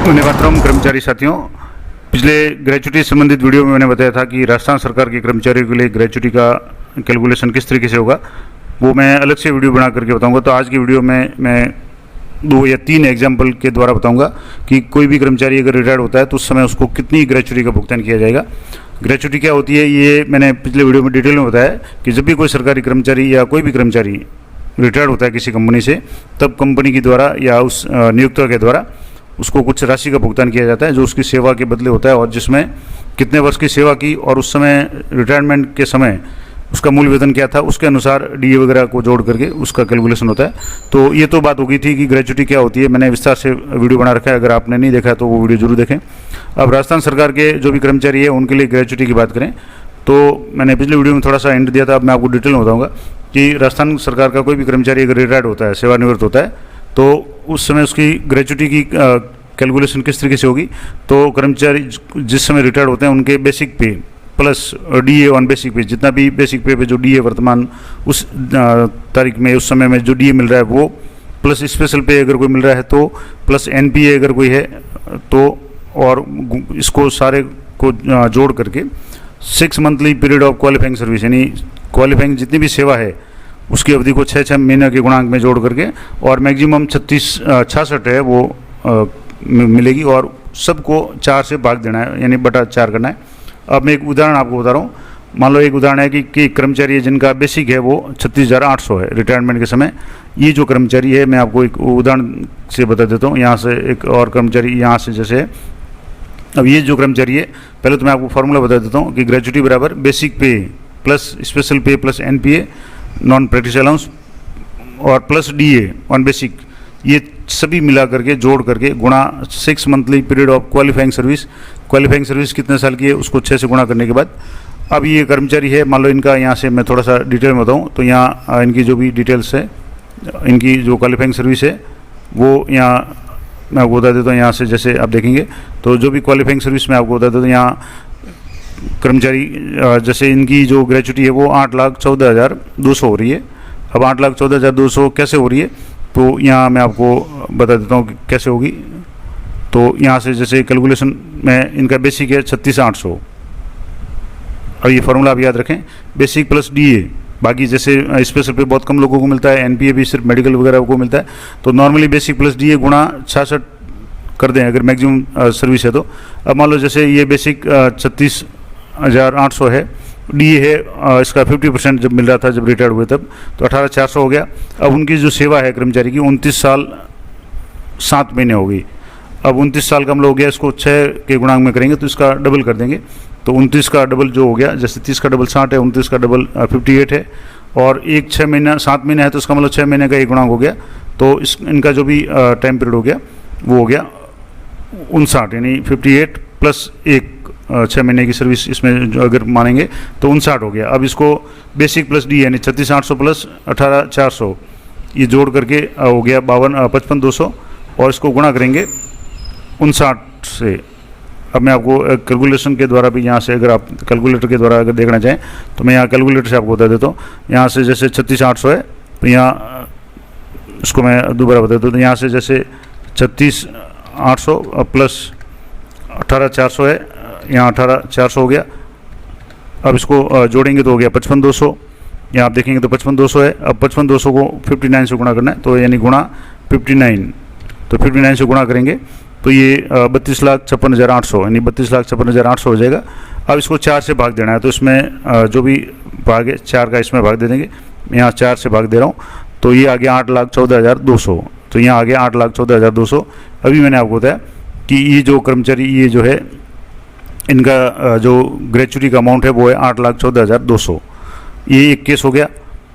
धन्यवाद कर्मचारी साथियों। पिछले ग्रेचुटी संबंधित वीडियो में मैंने बताया था कि राजस्थान सरकार के कर्मचारियों के लिए ग्रेचुटी का कैलकुलेशन किस तरीके से होगा, वो मैं अलग से वीडियो बना करके बताऊंगा। तो आज की वीडियो में मैं 2 या 3 एग्जाम्पल के द्वारा बताऊंगा कि कोई भी कर्मचारी अगर रिटायर्ड होता है तो उस समय उसको कितनी ग्रेचुटी का भुगतान किया जाएगा। ग्रेचुटी क्या होती है ये मैंने पिछले वीडियो में डिटेल में बताया कि जब भी कोई सरकारी कर्मचारी या कोई भी कर्मचारी रिटायर्ड होता है किसी कंपनी से, तब कंपनी के द्वारा या उस नियोक्ता के द्वारा उसको कुछ राशि का भुगतान किया जाता है जो उसकी सेवा के बदले होता है, और जिसमें कितने वर्ष की सेवा की और उस समय रिटायरमेंट के समय उसका मूल वेतन क्या था उसके अनुसार डीए वगैरह को जोड़ करके उसका कैलकुलेशन होता है। तो ये तो बात हो गई थी कि ग्रेचुटी क्या होती है, मैंने विस्तार से वीडियो बना रखा है, अगर आपने नहीं देखा तो वो वीडियो जरूर देखें। अब राजस्थान सरकार के जो भी कर्मचारी है उनके लिए ग्रेचुटी की बात करें तो मैंने पिछले वीडियो में थोड़ा सा एंड दिया था, अब मैं आपको डिटेल में बताऊँगा कि राजस्थान सरकार का कोई भी कर्मचारी अगर रिटायर्ड होता है, सेवानिवृत्त होता है, तो उस समय उसकी ग्रेचुटी की कैलकुलेशन किस तरीके से होगी। तो कर्मचारी जिस समय रिटायर्ड होते हैं उनके बेसिक पे प्लस डीए ऑन बेसिक पे, जितना भी बेसिक पे जो डीए वर्तमान उस तारीख में उस समय में जो डीए मिल रहा है वो, प्लस स्पेशल पे अगर कोई मिल रहा है तो, प्लस एनपीए अगर कोई है तो, और इसको सारे को जोड़ करके 6 monthly period of qualifying service, यानी क्वालिफाइंग जितनी भी सेवा है उसकी अवधि को 6 महीने के गुणांक में जोड़ करके, और मैक्सिमम 66 है वो मिलेगी, और सबको 4 से भाग देना है, यानी बटा 4 करना है। अब मैं एक उदाहरण आपको बता रहा हूँ। मान लो एक उदाहरण है कि कर्मचारी है जिनका बेसिक है वो 36,800 है रिटायरमेंट के समय। ये जो कर्मचारी है मैं आपको एक उदाहरण से बता देता हूँ। यहाँ से एक और कर्मचारी यहाँ से जैसे है, अब ये जो कर्मचारी है, पहले तो मैं आपको फॉर्मूला बता देता हूँ कि ग्रेचुटी बराबर बेसिक पे प्लस स्पेशल पे plus NPA non practice allowance और प्लस डीए ऑन बेसिक, ये सभी मिला करके जोड़ करके गुणा 6 monthly period of qualifying service. Qualifying service कितने साल की है उसको 6 से गुणा करने के बाद, अब ये कर्मचारी है, मान लो इनका यहाँ से मैं थोड़ा सा डिटेल में बताऊँ तो यहाँ इनकी जो भी डिटेल्स है, इनकी जो क्वालिफाइंग सर्विस है वो यहाँ मैं आपको बता देता हूँ। यहाँ से जैसे आप देखेंगे तो जो भी क्वालिफाइंग सर्विस मैं आपको बता देता हूँ, यहाँ कर्मचारी जैसे इनकी जो ग्रेचुटी है वो 8,14,200 हो रही है। अब 8,14,200 कैसे हो रही है तो यहाँ मैं आपको बता देता हूँ कि कैसे होगी। तो यहाँ से जैसे कैलकुलेशन में इनका बेसिक है 36,800, और ये फार्मूला आप याद रखें, बेसिक प्लस डीए। बाकी जैसे स्पेशल पे बहुत कम लोगों को मिलता है, एनपीए भी सिर्फ मेडिकल वगैरह को मिलता है, तो नॉर्मली बेसिक प्लस डीए गुणा 66 कर दें अगर मैक्सिमम सर्विस है तो। अब मान लो जैसे ये बेसिक 36,800 है, डीए है इसका 50% जब मिल रहा था जब रिटायर्ड हुए तब, तो 18,400 हो गया। अब उनकी जो सेवा है कर्मचारी की 29 साल 7 महीने हो गई। अब 29 साल का हम लोग हो गया, इसको 6 के गुणांक में करेंगे तो इसका डबल कर देंगे, तो 29 का डबल जो हो गया, जैसे 30 का डबल 60 है, 29 का डबल 58 है, और एक 6 महीना 7 महीने है तो इसका मतलब 6 महीने का एक गुणांक हो गया। तो इनका जो भी टाइम पीरियड हो गया वो हो गया 59, यानी 58 प्लस 1 6 महीने की सर्विस इसमें जो अगर मानेंगे तो 59 हो गया। अब इसको बेसिक प्लस डी यानी 36,800 प्लस 18,400 ये जोड़ करके हो गया 55,200, और इसको गुणा करेंगे 59 से। अब मैं आपको कैलकुलेशन के द्वारा भी यहाँ से अगर आप कैलकुलेटर के द्वारा अगर देखना चाहें तो मैं यहाँ कैलकुलेटर से आपको बता देता हूँ। यहाँ से जैसे 36,800 है तो यहाँ इसको मैं दोबारा बता देता हूँ। तो यहाँ से जैसे 36,800 प्लस 18,400 है, यहाँ 18,400 हो गया। अब इसको जोड़ेंगे तो हो गया 55,200, यहाँ आप देखेंगे तो 55,200 है। अब 55,200 को 59 से गुणा करना है, तो यानी गुणा 59, तो 59 से गुणा करेंगे तो ये 32,56,800 यानी 32,56,800 हो जाएगा। अब इसको 4 से भाग देना है, तो इसमें जो भी भाग है 4 का इसमें भाग दे देंगे। यहाँ 4 से भाग दे रहा हूँ तो ये आ गया 8,14,200, तो यहाँ आ गया 8,14,200। अभी मैंने आपको बताया कि ये जो कर्मचारी ये जो है इनका जो ग्रेचुटी का अमाउंट है वो है 8,14,200। ये एक केस हो गया।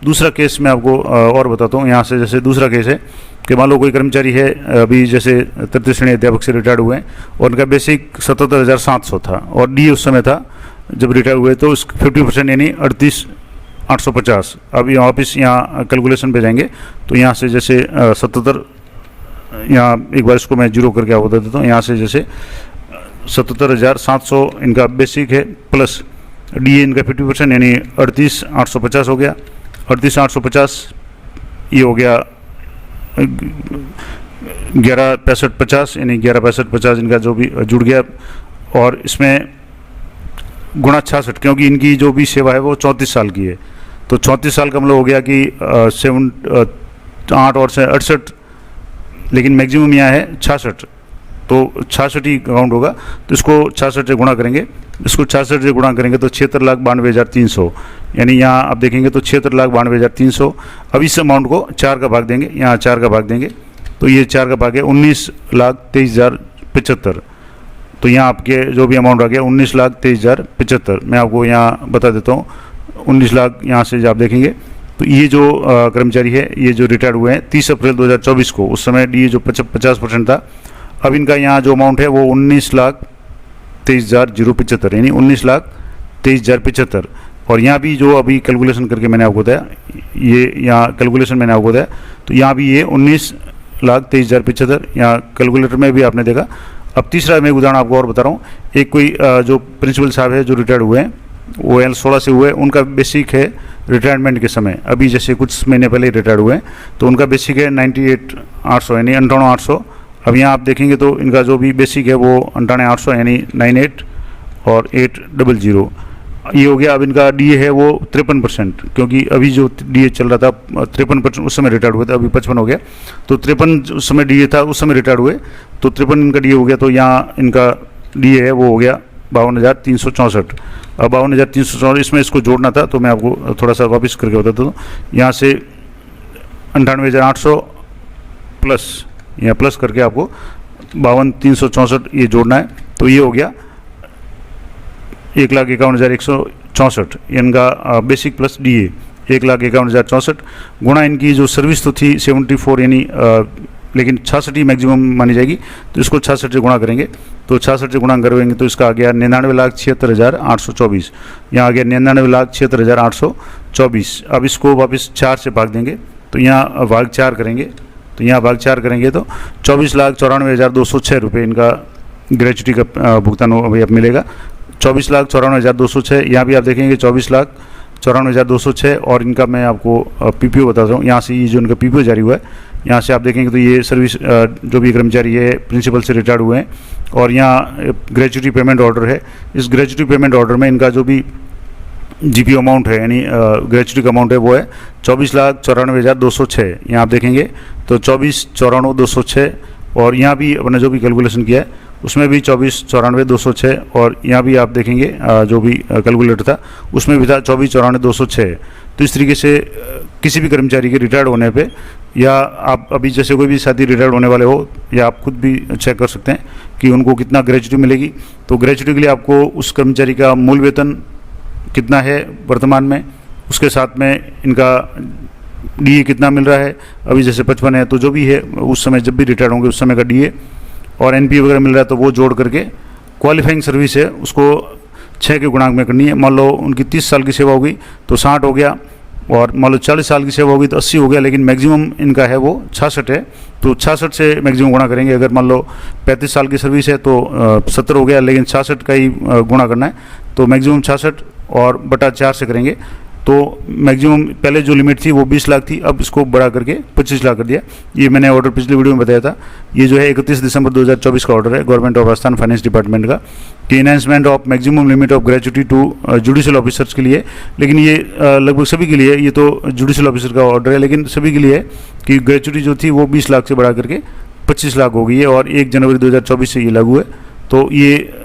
दूसरा केस मैं आपको और बताता हूँ। यहाँ से जैसे दूसरा केस है कि मान लो कोई कर्मचारी है अभी जैसे 33 श्रेणी अध्यापक से रिटायर्ड हुए हैं और उनका बेसिक 77,700 था और डी उस समय था जब रिटायर हुए, तो उस 50% यानी 38,850। अब यहाँ वापस यहाँ कैलकुलेशन पे जाएंगे तो यहाँ से जैसे 77, यहाँ एक बार इसको मैं जीरो करके आपको बता देता हूँ। यहाँ से जैसे 77,700 इनका बेसिक है प्लस डीए इनका 50% यानी 38,850 हो गया। 38,850 ये हो गया 11,65,50 यानी 11,65,50 इनका जो भी जुड़ गया, और इसमें गुणा 66, क्योंकि इनकी जो भी सेवा है वो 34 साल की है, तो 34 साल का मतलब हो गया कि 8 और से 68, लेकिन मैक्सिमम यहाँ है 66, तो 66 ही काउंट होगा। तो इसको 66 से गुणा करेंगे, इसको 66 से गुणा करेंगे तो 76,92,300, यानी यहाँ आप देखेंगे तो 76,92,300। अब इस अमाउंट को 4 का भाग देंगे, यहाँ 4 का भाग देंगे, तो ये 4 का भाग है 19,23,075। तो यहाँ आपके जो भी अमाउंट आ गया 19,23,075, मैं आपको यहाँ बता देता हूँ 19 लाख। यहाँ से आप देखेंगे तो ये जो कर्मचारी है, ये जो रिटायर्ड हुए हैं 30 अप्रैल 2024 को, उस समय डी जो 50% था, अब इनका यहाँ जो अमाउंट है वो 19,23,075, यानी 19,23,075। और यहाँ भी जो अभी कैलकुलेशन करके मैंने आपको बताया, ये यहाँ कैलकुलेशन मैंने आपको बताया, तो यहाँ भी ये 19,23,075 यहाँ कैलकुलेटर में भी आपने देखा। अब तीसरा मैं उदाहरण आपको और बता रहा हूँ, एक कोई जो प्रिंसिपल साहब है जो रिटायर्ड हुए हैं, वो L16 से हुए, उनका बेसिक है रिटायरमेंट के समय, अभी जैसे कुछ महीने पहले रिटायर्ड हुए हैं, तो उनका बेसिक है 98,800 यानी 98,800। अब यहाँ आप देखेंगे तो इनका जो भी बेसिक है वो 98,800 यानी 98 और 800 ये हो गया। अब इनका डीए है वो 53%, क्योंकि अभी जो डीए चल रहा था 53% उस समय रिटायर्ड हुए थे, अभी 55 हो गया, तो 53 उस समय डीए था, उस समय रिटायर्ड हुए तो 53 इनका डीए हो गया। तो यहाँ इनका डीए है वो हो गया 52,364। अब 52,364 इसमें इसको जोड़ना था, तो मैं आपको थोड़ा सा वापस करके बताता हूँ। यहाँ से 98,800 प्लस, यहाँ प्लस करके आपको 52,364 ये जोड़ना है, तो ये हो गया 1,51,164 इनका बेसिक प्लस डीए 1,51,164 गुणा इनकी जो सर्विस तो थी 74 यानी लेकिन 66 ही मैक्सिमम मानी जाएगी, तो इसको 66 से गुणा करेंगे, तो 66 से गुणा करेंगे तो इसका आ गया 99,76,824, यहाँ आ गया 99,76,824। अब इसको वापस 4 से भाग देंगे, तो यहाँ भाग 4 करेंगे, तो यहाँ भाग 4 करेंगे तो 24,94,206 रुपये इनका ग्रेच्युटी का भुगतान अभी अब मिलेगा। 24,94,206, यहाँ भी आप देखेंगे 24,94,206। और इनका मैं आपको पीपीओ बताता हूँ, यहाँ से ये जो इनका पीपीओ जारी हुआ है, यहाँ से आप देखेंगे तो ये सर्विस जो भी कर्मचारी है प्रिंसिपल से रिटायर्ड हुए हैं, और यहाँ ग्रेच्युटी पेमेंट ऑर्डर है। इस ग्रेच्युटी पेमेंट ऑर्डर में इनका जो भी जीपीओ अमाउंट है यानी ग्रेच्युटी का अमाउंट है वो है 24,94,206। यहाँ आप देखेंगे तो 24,94,206, और यहाँ भी अपने जो भी कैलकुलेशन किया है उसमें भी 24,94,206, और यहाँ भी आप देखेंगे जो भी कैलकुलेटर था उसमें भी था 24,94,206। तो इस तरीके से किसी भी कर्मचारी के रिटायर्ड होने पे, या आप अभी जैसे कोई भी साथी रिटायर्ड होने वाले हो, या आप खुद भी चेक कर सकते हैं कि उनको कितना ग्रेच्युटी मिलेगी। तो ग्रेच्युटी के लिए आपको उस कर्मचारी का मूल वेतन कितना है वर्तमान में, उसके साथ में इनका डीए कितना मिल रहा है, अभी जैसे 55 है तो जो भी है उस समय जब भी रिटायर्ड होंगे उस समय का डीए, और एनपीए वगैरह मिल रहा है तो वो जोड़ करके क्वालिफाइंग सर्विस है उसको 6 के गुणांक में करनी है। मान लो उनकी 30 साल की सेवा होगी तो 60 हो गया, और मान लो 40 साल की सेवा होगी तो 80 हो गया, लेकिन मैक्सिमम इनका है वो 66 है, तो 66 से मैक्सिमम गुणा करेंगे। अगर मान लो 35 साल की सर्विस है तो 70 हो गया, लेकिन 66 का ही गुणा करना है, तो मैक्सिमम 66 और बटा 4 से करेंगे, तो मैक्सिमम पहले जो लिमिट थी वो 20 लाख थी, अब इसको बढ़ा करके 25 लाख कर दिया। ये मैंने ऑर्डर पिछले वीडियो में बताया था। ये जो है 31 दिसंबर 2024 का ऑर्डर है government of Rajasthan finance department का, कि enhancement of maximum limit of gratuity to judicial officers के लिए। लेकिन ये लगभग सभी के लिए, ये तो जुडिशियल ऑफिसर का ऑर्डर है, लेकिन सभी के लिए है कि ग्रेच्युटी जो थी वो 20 लाख से बढ़ा करके 25 लाख हो गई है, और 1 जनवरी 2024 से ये लागू है। तो ये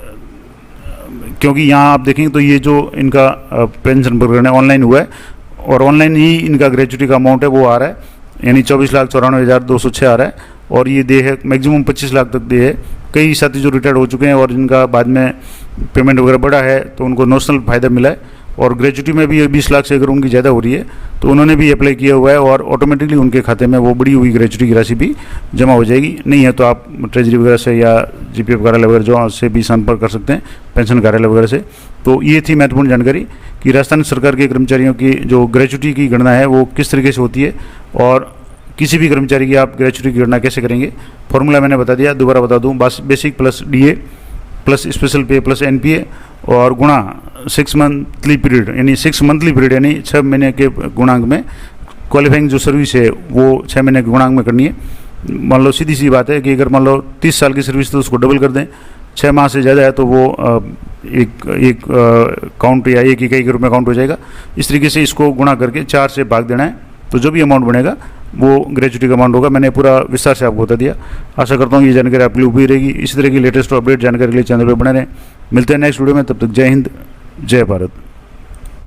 क्योंकि यहाँ आप देखेंगे तो ये जो इनका पेंशन प्रकरण है ऑनलाइन हुआ है, और ऑनलाइन ही इनका ग्रेच्युटी का अमाउंट है वो आ रहा है, यानी 24,94,206 आ रहा है, और ये दे है मैक्सिमम 25 लाख तक दे है। कई साथी जो रिटायर्ड हो चुके हैं और जिनका बाद में पेमेंट वगैरह बढ़ा है तो उनको नोशनल फ़ायदा मिला है, और ग्रेच्युटी में भी 20 लाख से अगर उनकी ज़्यादा हो रही है तो उन्होंने भी अप्लाई किया हुआ है, और ऑटोमेटिकली उनके खाते में वो बढ़ी हुई ग्रेच्युटी की राशि भी जमा हो जाएगी। नहीं है तो आप ट्रेजरी वगैरह से या जीपीएफ कार्यालय वगैरह जो से भी संपर्क कर सकते हैं, पेंशन कार्यालय वगैरह से। तो ये थी महत्वपूर्ण जानकारी कि राजस्थान सरकार के कर्मचारियों की जो ग्रेच्युटी की गणना है वो किस तरीके से होती है, और किसी भी कर्मचारी की आप ग्रेच्युटी की गणना कैसे करेंगे। फॉर्मूला मैंने बता दिया, दोबारा बता दूँ, बस basic plus DA plus special पे प्लस एनपीए और गुणा 6 मंथली पीरियड, यानी 6 मंथली पीरियड यानी 6 महीने के गुणांक में क्वालिफाइंग जो सर्विस है वो 6 महीने के गुणांक में करनी है। मान लो सीधी सी बात है कि अगर मान लो 30 साल की सर्विस तो उसको डबल कर दें, 6 माह से ज़्यादा है तो वो एक काउंट या एक इकाई के रूप में काउंट हो जाएगा। इस तरीके से इसको गुणा करके 4 से भाग देना है, तो जो भी अमाउंट बनेगा वो ग्रेचुटी का अमाउंट होगा। मैंने पूरा विस्तार से आपको बता दिया। आशा करता हूँ ये जानकारी आपके लिए उपयोगी रहेगी। इसी तरह की लेटेस्ट अपडेट जानकारी के लिए चैनल पर बने रहें। मिलते हैं नेक्स्ट वीडियो में, तब तक जय हिंद, जय भारत।